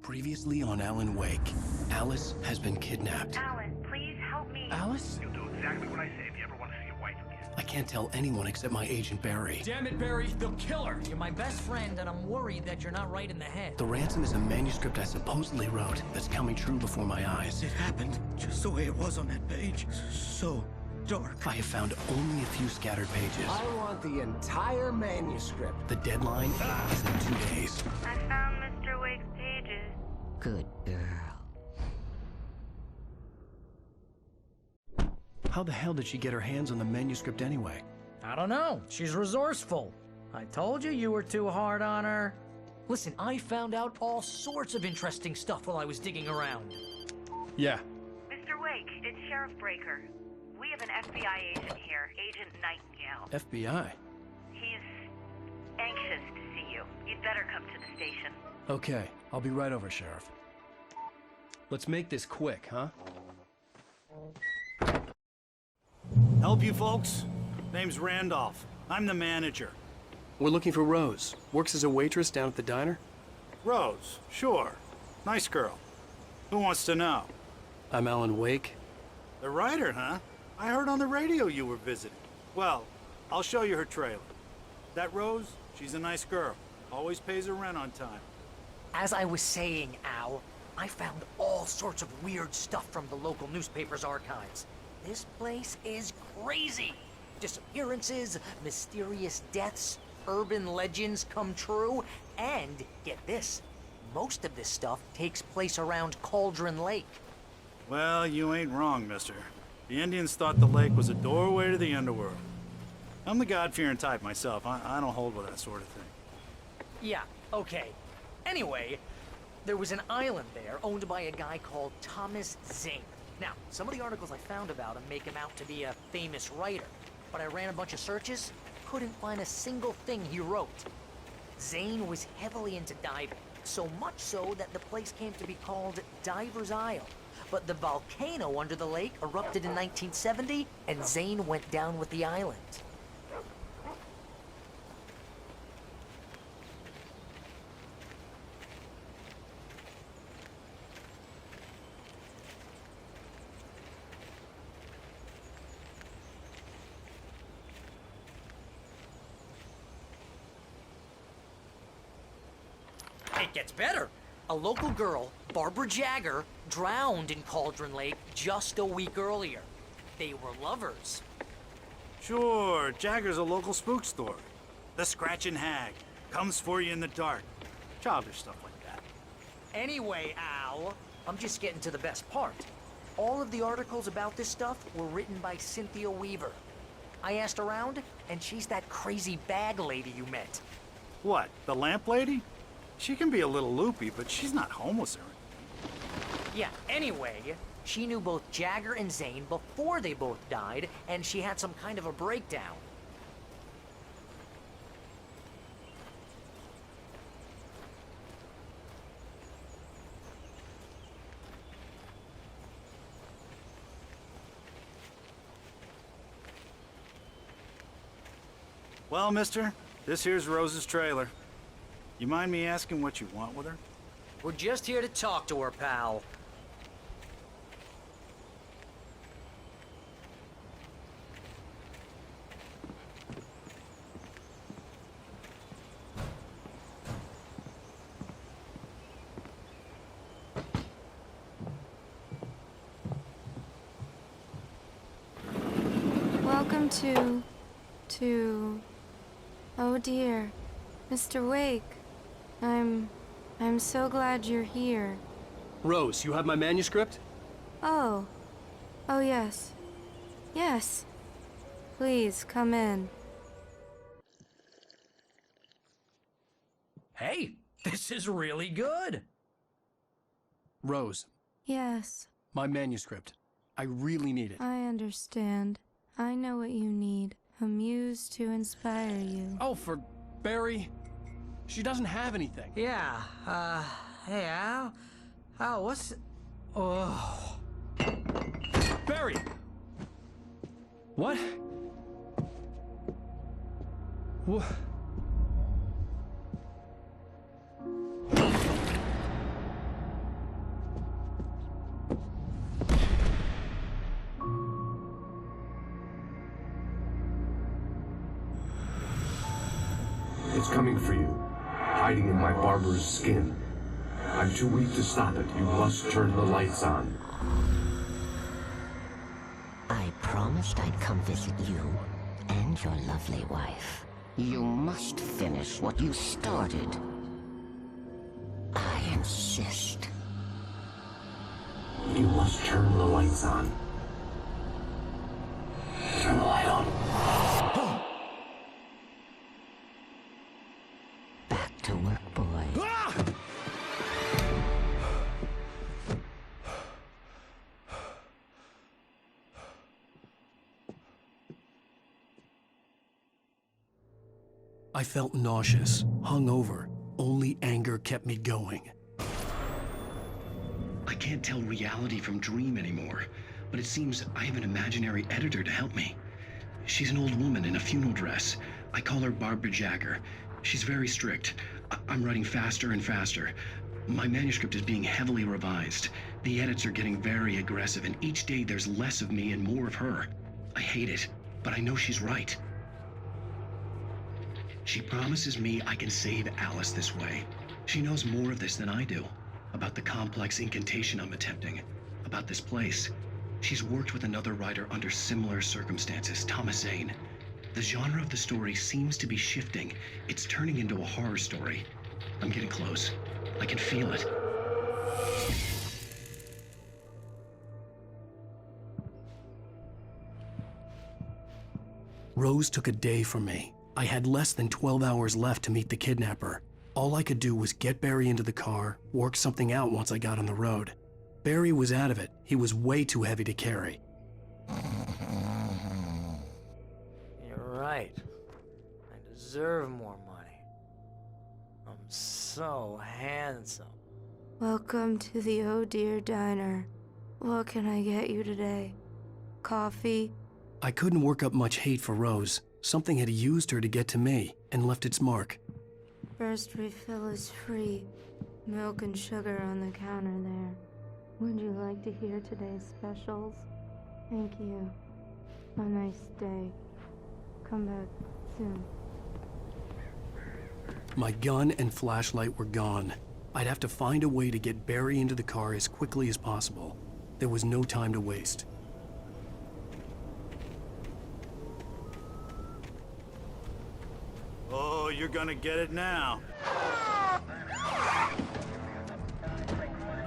Previously on Alan Wake, Alice has been kidnapped. Alan, please help me. Alice? You'll do exactly what I say if you ever want to see your wife again. I can't tell anyone except my agent Barry. Damn it, Barry, they'll kill her. You're my best friend, and I'm worried that you're not right in the head. The ransom is a manuscript I supposedly wrote that's coming true before my eyes. It happened just the way it was on that page. So dark. I have found only a few scattered pages. I want the entire manuscript. The deadline is in 2 days. I found Mr. Wake's pages. Good girl. How the hell did she get her hands on the manuscript anyway? I don't know. She's resourceful. I told you you were too hard on her. Listen, I found out all sorts of interesting stuff while I was digging around. Yeah. Mr. Wake, it's Sheriff Breaker. We have an FBI agent here, Agent Nightingale. FBI? He's anxious to see you. You'd better come to the station. Okay, I'll be right over, Sheriff. Let's make this quick, huh? Help you folks? Name's Randolph. I'm the manager. We're looking for Rose. Works as a waitress down at the diner. Rose, sure. Nice girl. Who wants to know? I'm Alan Wake. The writer, huh? I heard on the radio you were visiting. Well, I'll show you her trailer. That Rose, she's a nice girl. Always pays her rent on time. As I was saying, Al, I found all sorts of weird stuff from the local newspaper's archives. This place is crazy. Disappearances, mysterious deaths, urban legends come true, and get this, most of this stuff takes place around Cauldron Lake. Well, you ain't wrong, mister. The Indians thought the lake was a doorway to the underworld. I'm the God-fearing type myself. I don't hold with that sort of thing. Yeah, okay. Anyway, there was an island there owned by a guy called Thomas Zane. Now, some of the articles I found about him make him out to be a famous writer, but I ran a bunch of searches, couldn't find a single thing he wrote. Zane was heavily into diving, so much so that the place came to be called Diver's Isle. But the volcano under the lake erupted in 1970, and Zane went down with the island. It gets better. A local girl, Barbara Jagger, drowned in Cauldron Lake just a week earlier. They were lovers. Sure, Jagger's a local spook story. The Scratching Hag comes for you in the dark. Childish stuff like that. Anyway, Al, I'm just getting to the best part. All of the articles about this stuff were written by Cynthia Weaver. I asked around, and she's that crazy bag lady you met. What, the lamp lady? She can be a little loopy, but she's not homeless or anything. Yeah, anyway, she knew both Jagger and Zane before they both died, and she had some kind of a breakdown. Well, mister, this here's Rose's trailer. You mind me asking what you want with her? We're just here to talk to her, pal. Welcome to... Oh dear, Mr. Wake. I'm so glad you're here. Rose, you have my manuscript? Oh. Oh, yes. Yes. Please, come in. Hey, this is really good. Rose, Yes, my manuscript. I really need it. I understand. I know what you need. A muse to inspire you. Oh, for Barry. She doesn't have anything. Yeah, hey, Al? Al, what's... Oh... Barry! What? It's coming for you, hiding in my barber's skin. I'm too weak to stop it. You must turn the lights on. I promised I'd come visit you and your lovely wife. You must finish what you started. I insist. You must turn the lights on. Turn the light on. Back to work, boy. I felt nauseous, hungover. Only anger kept me going. I can't tell reality from dream anymore, but it seems I have an imaginary editor to help me. She's an old woman in a funeral dress. I call her Barbara Jagger. She's very strict. I'm writing faster and faster. My manuscript is being heavily revised. The edits are getting very aggressive, and each day there's less of me and more of her. I hate it, but I know she's right. She promises me I can save Alice this way. She knows more of this than I do. About the complex incantation I'm attempting. About this place. She's worked with another writer under similar circumstances, Thomas Zane. The genre of the story seems to be shifting. It's turning into a horror story. I'm getting close. I can feel it. Rose took a day from me. I had less than 12 hours left to meet the kidnapper. All I could do was get Barry into the car, work something out once I got on the road. Barry was out of it. He was way too heavy to carry. You're right. I deserve more money. I'm so handsome. Welcome to the Oh Dear Diner. What can I get you today? Coffee? I couldn't work up much hate for Rose. Something had used her to get to me and left its mark. First refill is free. Milk and sugar on the counter there. Would you like to hear today's specials? Thank you. Have a nice day. Come back soon. My gun and flashlight were gone. I'd have to find a way to get Barry into the car as quickly as possible. There was no time to waste. Oh, you're gonna get it now.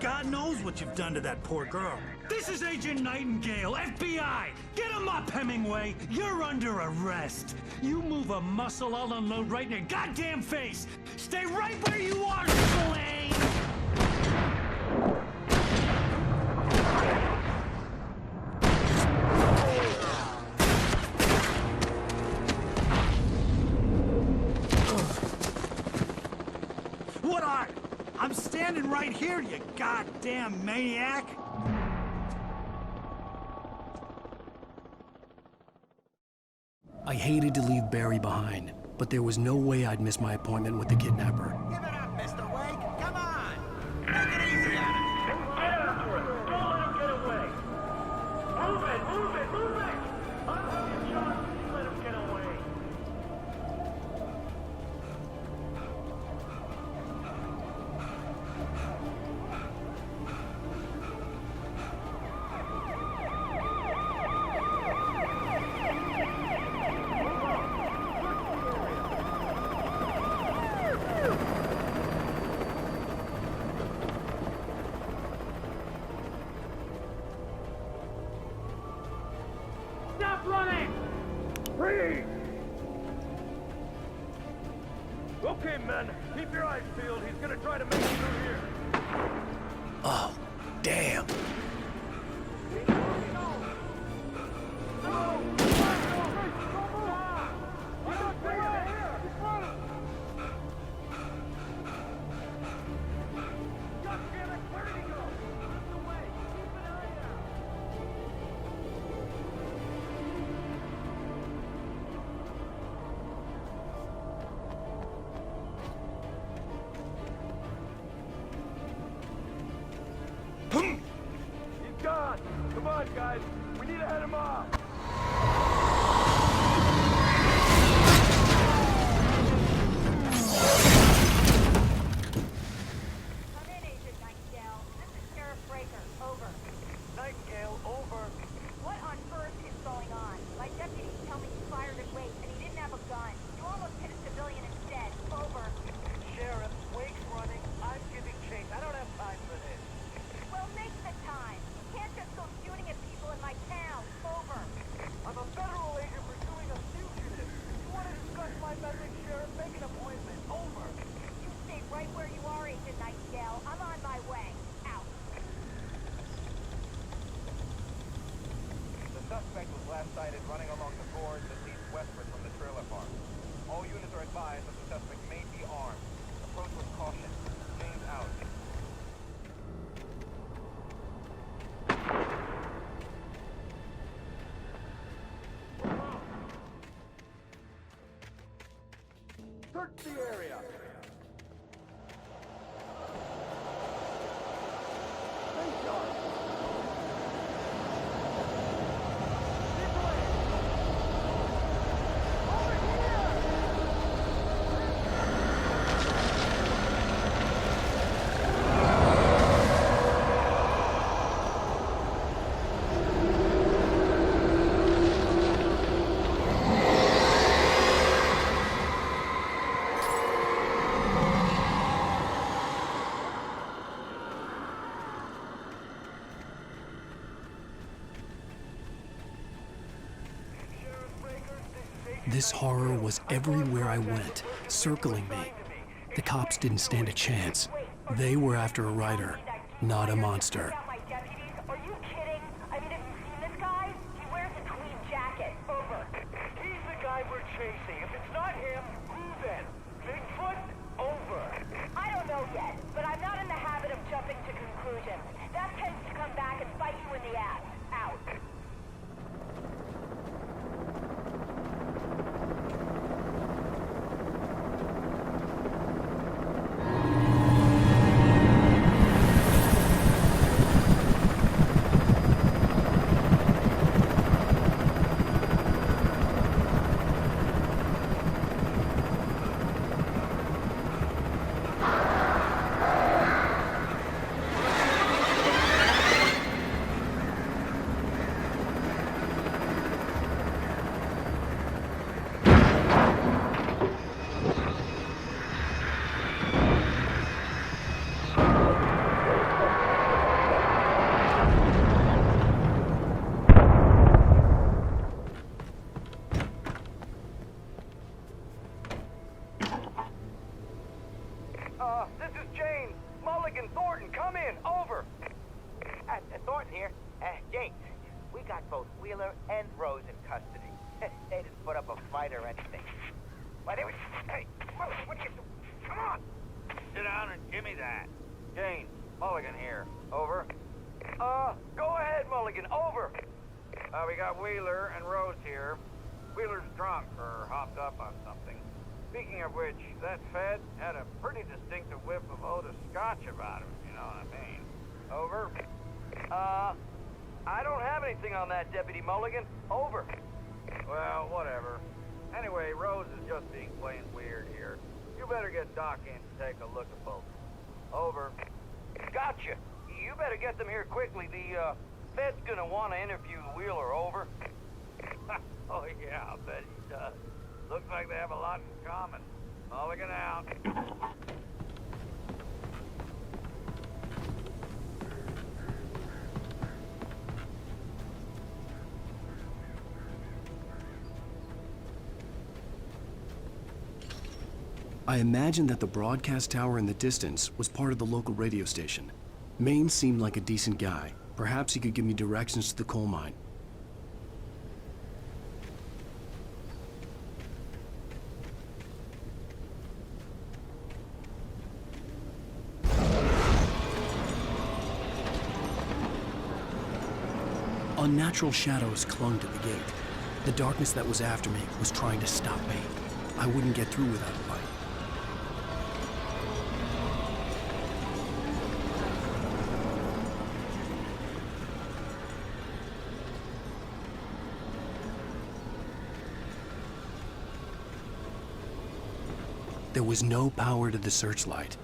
God knows what you've done to that poor girl. This is Agent Nightingale, FBI! Get him up, Hemingway! You're under arrest! You move a muscle, I'll unload right in your goddamn face! Stay right where you are, Slane! What are? I'm standing right here, you goddamn maniac! I hated to leave Barry behind, but there was no way I'd miss my appointment with the kidnapper. Give it up, Mr. Wake. Come on. Take it easy on him. Get after it! Don't let him get away! Move it! Move it! Move it! I'll have you shot if you let him get away! Stop running! Freeze! Okay, men, keep your eyes peeled. He's gonna try to make it through here. Oh, damn. He's gone. Come on, guys. We need to head him off. suspect may be armed. Approach with caution. James out. Search the area. Stay sharp. This way. Over here. This horror was everywhere I went, circling me. The cops didn't stand a chance. They were after a writer, not a monster. My deputies? Are you kidding? I mean, have you seen this guy? He wears a tweed jacket. Over. He's the guy we're chasing. If it's not him, who then? Bigfoot? Over. I don't know yet, but I'm not in the habit of jumping to conclusions. That tends to come back and bite you in the ass. Out. This is James. Mulligan, Thornton, come in. Over. Thornton here. James, we got both Wheeler and Rose in custody. They didn't put up a fight or anything. Why, they were... Hey, what are you doing? Come on! Sit down and give me that. James, Mulligan here. Over. Go ahead, Mulligan. Over. We got Wheeler and Rose here. Wheeler's drunk or hopped up on something. Speaking of which, that Fed had a pretty distinctive whiff of Otis Scotch about him, you know what I mean. Over. I don't have anything on that, Deputy Mulligan. Over. Well, whatever. Anyway, Rose is just being plain weird here. You better get Doc in to take a look at both. Over. Gotcha. You better get them here quickly. The, Fed's gonna want to interview Wheeler. Over. Oh, yeah, I'll bet he does. Looks like they have a lot in common. Mulligan out. I imagined that the broadcast tower in the distance was part of the local radio station. Maine seemed like a decent guy. Perhaps he could give me directions to the coal mine. Unnatural shadows clung to the gate. The darkness that was after me was trying to stop me. I wouldn't get through without a light. There was no power to the searchlight.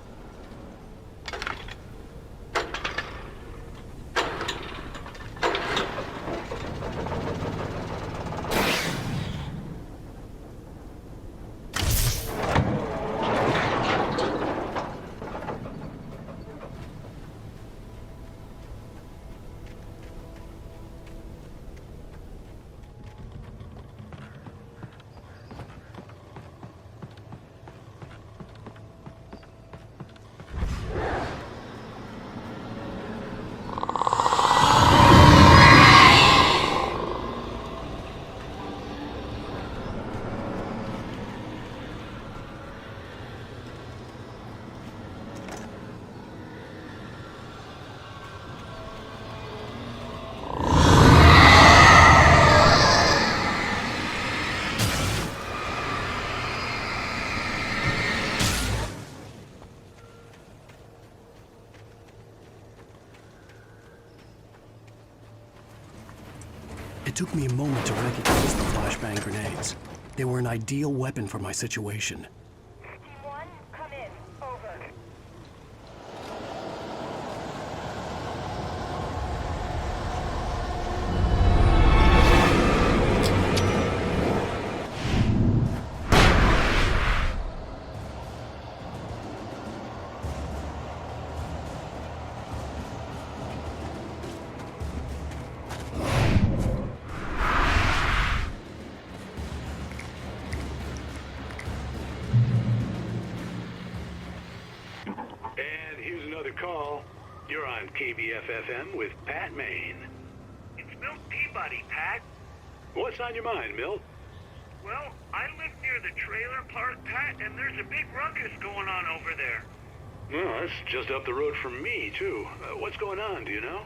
took me a moment to recognize the flashbang grenades. They were an ideal weapon for my situation. Team 1, come in. Over. And here's another call. You're on KBF-FM with Pat Maine. It's Milt Peabody, Pat. What's on your mind, Milt? Well, I live near the trailer park, Pat, and there's a big ruckus going on over there. Well, that's just up the road from me, too. What's going on, do you know?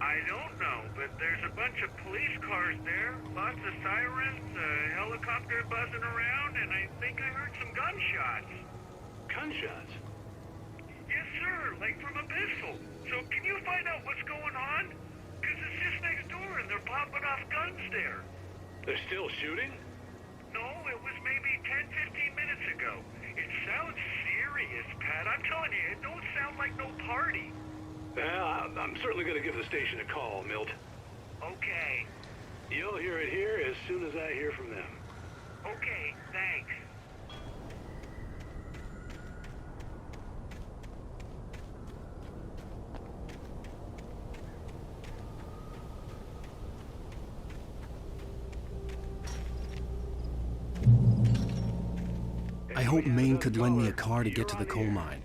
I don't know, but there's a bunch of police cars there, lots of sirens, a helicopter buzzing around, and I think I heard some gunshots. Gunshots? Yes, sir, like from a pistol. So can you find out what's going on? Because it's just next door and they're popping off guns there. They're still shooting? No, it was maybe 10, 15 minutes ago. It sounds serious, Pat. I'm telling you, it don't sound like no party. Well, I'm certainly going to give the station a call, Milt. Okay. You'll hear it here as soon as I hear from them. Okay, thanks. I hope Maine could lend me a car to get to the coal mine.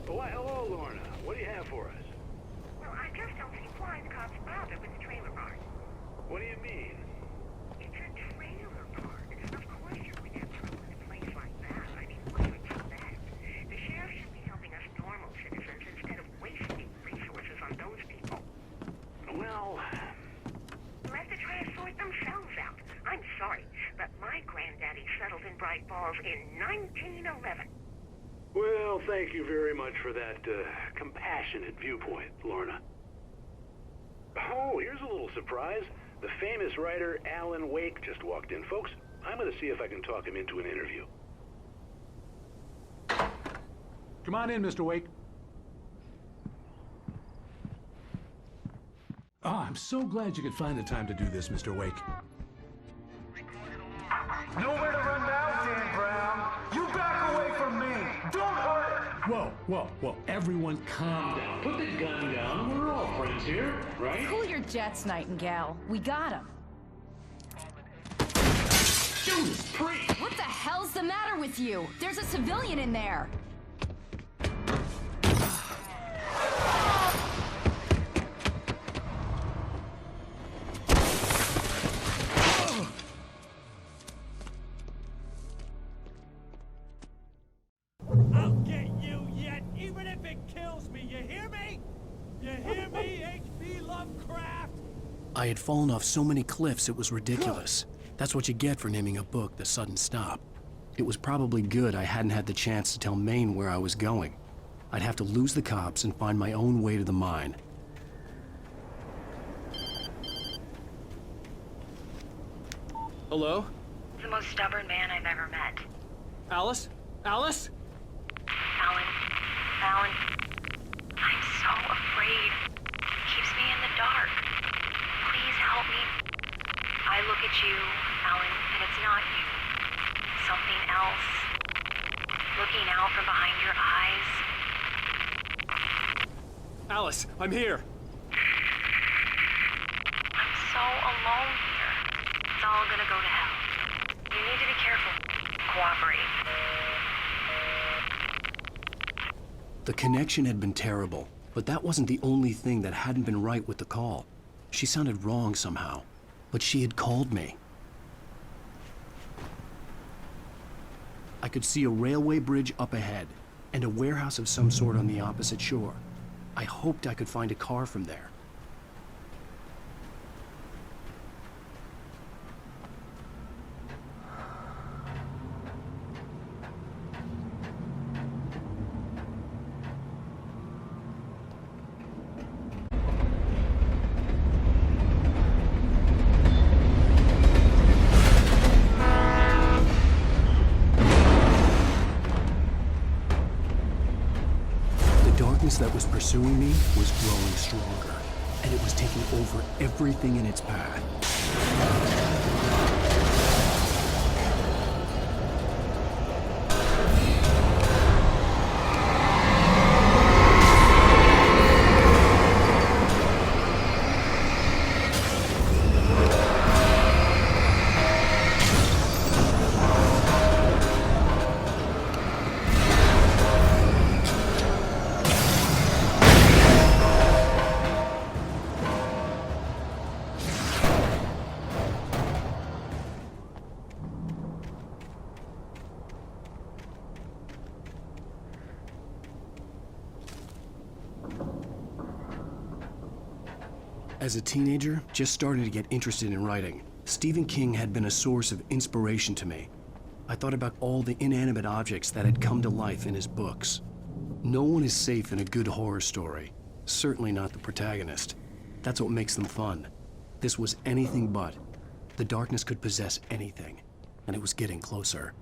Well, hello, Lorna. What do you have for us? Well, I just don't see why the cops bothered with the trailer park. What do you mean? It's a trailer park. Of course you would have trouble in a place like that. I mean, what would you expect? The sheriff should be helping us normal citizens instead of wasting resources on those people. Well... Let the trash sort themselves out. I'm sorry, but my granddaddy settled in Bright Falls in 1911. Well, thank you very much for that compassionate viewpoint, Lorna. Oh, here's a little surprise. The famous writer Alan Wake just walked in. Folks, I'm going to see if I can talk him into an interview. Come on in, Mr. Wake. Oh, I'm so glad you could find the time to do this, Mr. Wake. Nowhere to run now, Dan Brown. You back away from me. Don't hurt it. Whoa. Everyone calm down. Put the gun down. We're all friends here, right? Cool your jets, Nightingale. We got him. Judas Priest! What the hell's the matter with you? There's a civilian in there. I'll get you yet, even if it kills me. You hear me? You hear me, H.P. Lovecraft? I had fallen off so many cliffs it was ridiculous. That's what you get for naming a book The Sudden Stop. It was probably good I hadn't had the chance to tell Maine where I was going. I'd have to lose the cops and find my own way to the mine. Hello? The most stubborn man I've ever met. Alice? Alice? Alan, I'm so afraid. It keeps me in the dark. Please help me. I look at you, Alan, and it's not you. Something else. Looking out from behind your eyes. Alice, I'm here. I'm so alone here. It's all gonna go to hell. You need to be careful. Cooperate. The connection had been terrible, but that wasn't the only thing that hadn't been right with the call. She sounded wrong somehow, but she had called me. I could see a railway bridge up ahead, and a warehouse of some sort on the opposite shore. I hoped I could find a car from there. darkness that was pursuing me was growing stronger, and it was taking over everything in its path. As a teenager, just starting to get interested in writing, Stephen King had been a source of inspiration to me. I thought about all the inanimate objects that had come to life in his books. No one is safe in a good horror story, certainly not the protagonist. That's what makes them fun. This was anything but. The darkness could possess anything, and it was getting closer.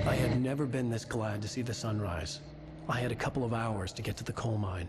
I had never been this glad to see the sunrise. I had a couple of hours to get to the coal mine.